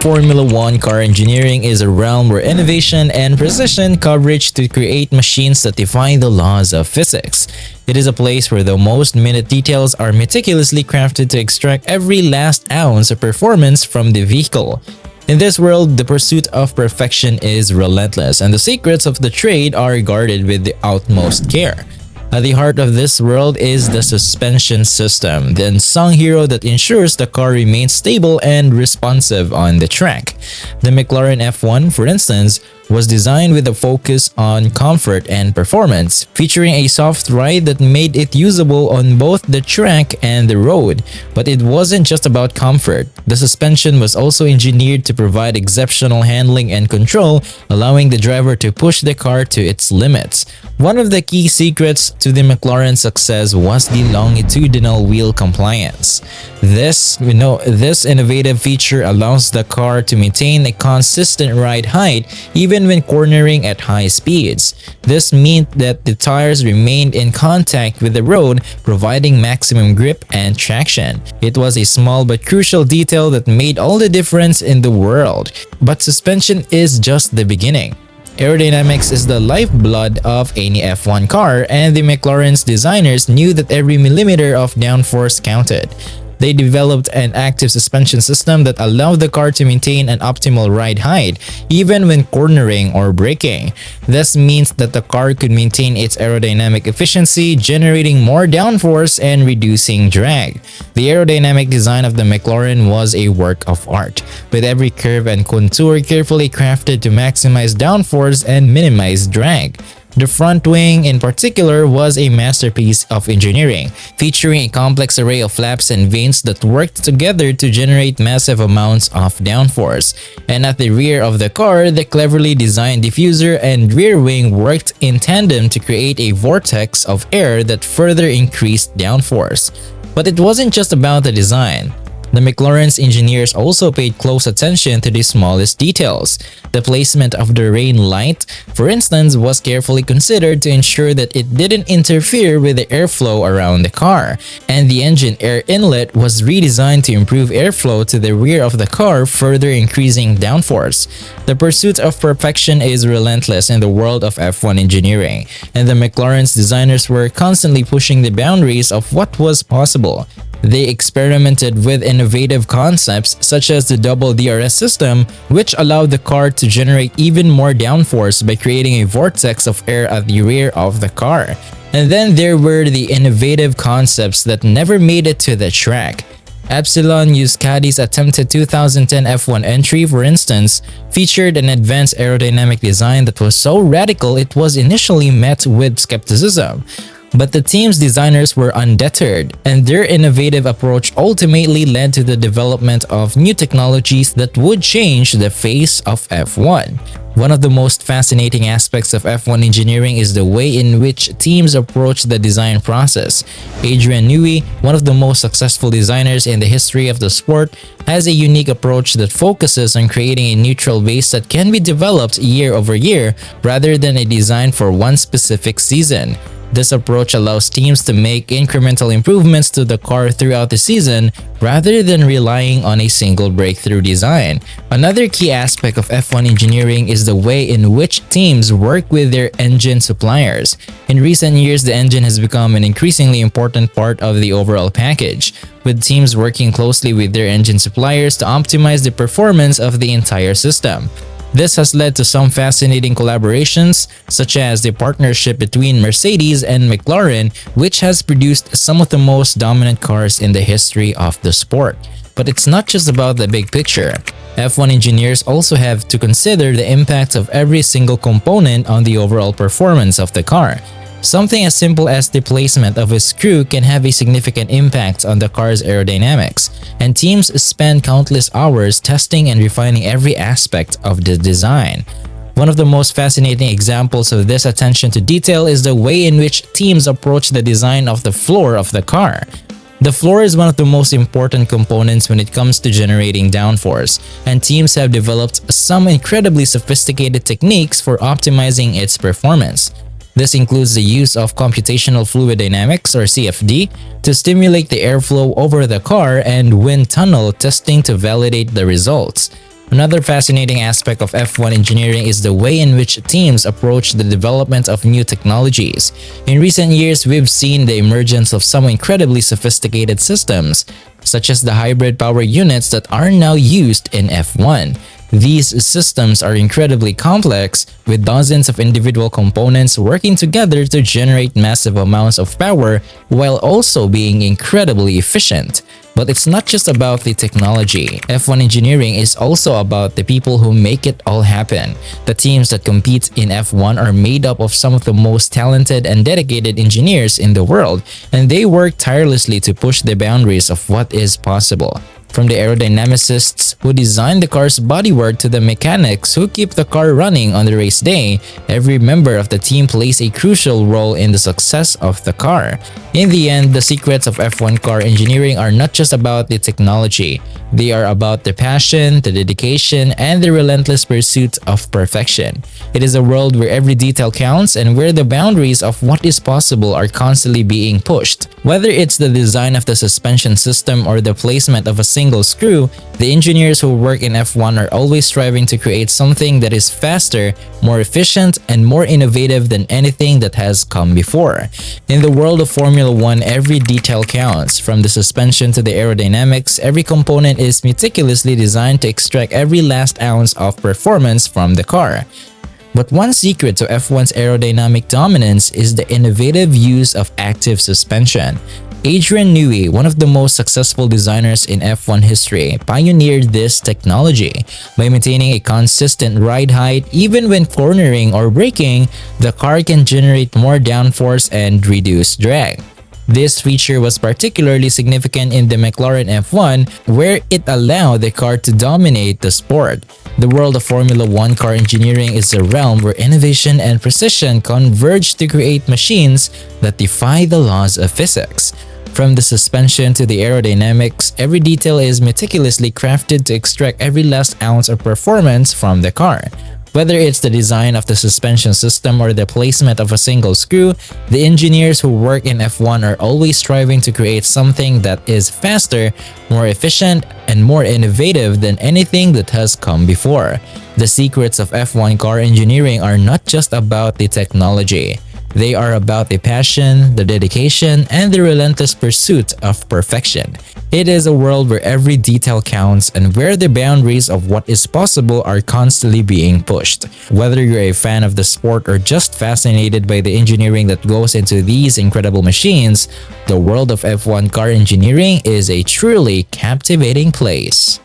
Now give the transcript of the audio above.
Formula One car engineering is a realm where innovation and precision coverage to create machines that defy the laws of physics. It is a place where the most minute details are meticulously crafted to extract every last ounce of performance from the vehicle. In this world, the pursuit of perfection is relentless, and the secrets of the trade are guarded with the utmost care. At the heart of this world is the suspension system, the unsung hero that ensures the car remains stable and responsive on the track. The McLaren F1, for instance, was designed with a focus on comfort and performance, featuring a soft ride that made it usable on both the track and the road. But it wasn't just about comfort. The suspension was also engineered to provide exceptional handling and control, allowing the driver to push the car to its limits. One of the key secrets to the McLaren success was the longitudinal wheel compliance. This innovative feature allows the car to maintain a consistent ride height even when cornering at high speeds. This meant that the tires remained in contact with the road, providing maximum grip and traction. It was a small but crucial detail that made all the difference in the world. But suspension is just the beginning. Aerodynamics is the lifeblood of any F1 car, and the McLaren's designers knew that every millimeter of downforce counted. They developed an active suspension system that allowed the car to maintain an optimal ride height, even when cornering or braking. This means that the car could maintain its aerodynamic efficiency, generating more downforce and reducing drag. The aerodynamic design of the McLaren was a work of art, with every curve and contour carefully crafted to maximize downforce and minimize drag. The front wing in particular was a masterpiece of engineering, featuring a complex array of flaps and vanes that worked together to generate massive amounts of downforce. And at the rear of the car, the cleverly designed diffuser and rear wing worked in tandem to create a vortex of air that further increased downforce. But it wasn't just about the design. The McLaren's engineers also paid close attention to the smallest details. The placement of the rain light, for instance, was carefully considered to ensure that it didn't interfere with the airflow around the car, and the engine air inlet was redesigned to improve airflow to the rear of the car, further increasing downforce. The pursuit of perfection is relentless in the world of F1 engineering, and the McLaren's designers were constantly pushing the boundaries of what was possible. They experimented with innovative concepts such as the double DRS system, which allowed the car to generate even more downforce by creating a vortex of air at the rear of the car. And then there were the innovative concepts that never made it to the track. Epsilon Euskadi's attempted 2010 F1 entry, for instance, featured an advanced aerodynamic design that was so radical it was initially met with skepticism. But the team's designers were undeterred, and their innovative approach ultimately led to the development of new technologies that would change the face of F1. One of the most fascinating aspects of F1 engineering is the way in which teams approach the design process. Adrian Newey, one of the most successful designers in the history of the sport, has a unique approach that focuses on creating a neutral base that can be developed year over year rather than a design for one specific season. This approach allows teams to make incremental improvements to the car throughout the season rather than relying on a single breakthrough design. Another key aspect of F1 engineering is the way in which teams work with their engine suppliers. In recent years, the engine has become an increasingly important part of the overall package, with teams working closely with their engine suppliers to optimize the performance of the entire system. This has led to some fascinating collaborations, such as the partnership between Mercedes and McLaren, which has produced some of the most dominant cars in the history of the sport. But it's not just about the big picture. F1 engineers also have to consider the impact of every single component on the overall performance of the car. Something as simple as the placement of a screw can have a significant impact on the car's aerodynamics, and teams spend countless hours testing and refining every aspect of the design. One of the most fascinating examples of this attention to detail is the way in which teams approach the design of the floor of the car. The floor is one of the most important components when it comes to generating downforce, and teams have developed some incredibly sophisticated techniques for optimizing its performance. This includes the use of computational fluid dynamics, or CFD, to stimulate the airflow over the car, and wind tunnel testing to validate the results. Another fascinating aspect of F1 engineering is the way in which teams approach the development of new technologies. In recent years, we've seen the emergence of some incredibly sophisticated systems, such as the hybrid power units that are now used in F1. These systems are incredibly complex, with dozens of individual components working together to generate massive amounts of power while also being incredibly efficient. But it's not just about the technology. F1 engineering is also about the people who make it all happen. The teams that compete in F1 are made up of some of the most talented and dedicated engineers in the world, and they work tirelessly to push the boundaries of what is possible. From the aerodynamicists who design the car's bodywork to the mechanics who keep the car running on the race day, every member of the team plays a crucial role in the success of the car. In the end, the secrets of F1 car engineering are not just about the technology. They are about the passion, the dedication, and the relentless pursuit of perfection. It is a world where every detail counts and where the boundaries of what is possible are constantly being pushed. Whether it's the design of the suspension system or the placement of a single screw, the engineers who work in F1 are always striving to create something that is faster, more efficient, and more innovative than anything that has come before. In the world of Formula 1, every detail counts. From the suspension to the aerodynamics, every component is meticulously designed to extract every last ounce of performance from the car. But one secret to F1's aerodynamic dominance is the innovative use of active suspension. Adrian Newey, one of the most successful designers in F1 history, pioneered this technology. By maintaining a consistent ride height, even when cornering or braking, the car can generate more downforce and reduce drag. This feature was particularly significant in the McLaren F1, where it allowed the car to dominate the sport. The world of Formula 1 car engineering is a realm where innovation and precision converge to create machines that defy the laws of physics. From the suspension to the aerodynamics, every detail is meticulously crafted to extract every last ounce of performance from the car. Whether it's the design of the suspension system or the placement of a single screw, the engineers who work in F1 are always striving to create something that is faster, more efficient, and more innovative than anything that has come before. The secrets of F1 car engineering are not just about the technology. They are about the passion, the dedication, and the relentless pursuit of perfection. It is a world where every detail counts and where the boundaries of what is possible are constantly being pushed. Whether you're a fan of the sport or just fascinated by the engineering that goes into these incredible machines, the world of F1 car engineering is a truly captivating place.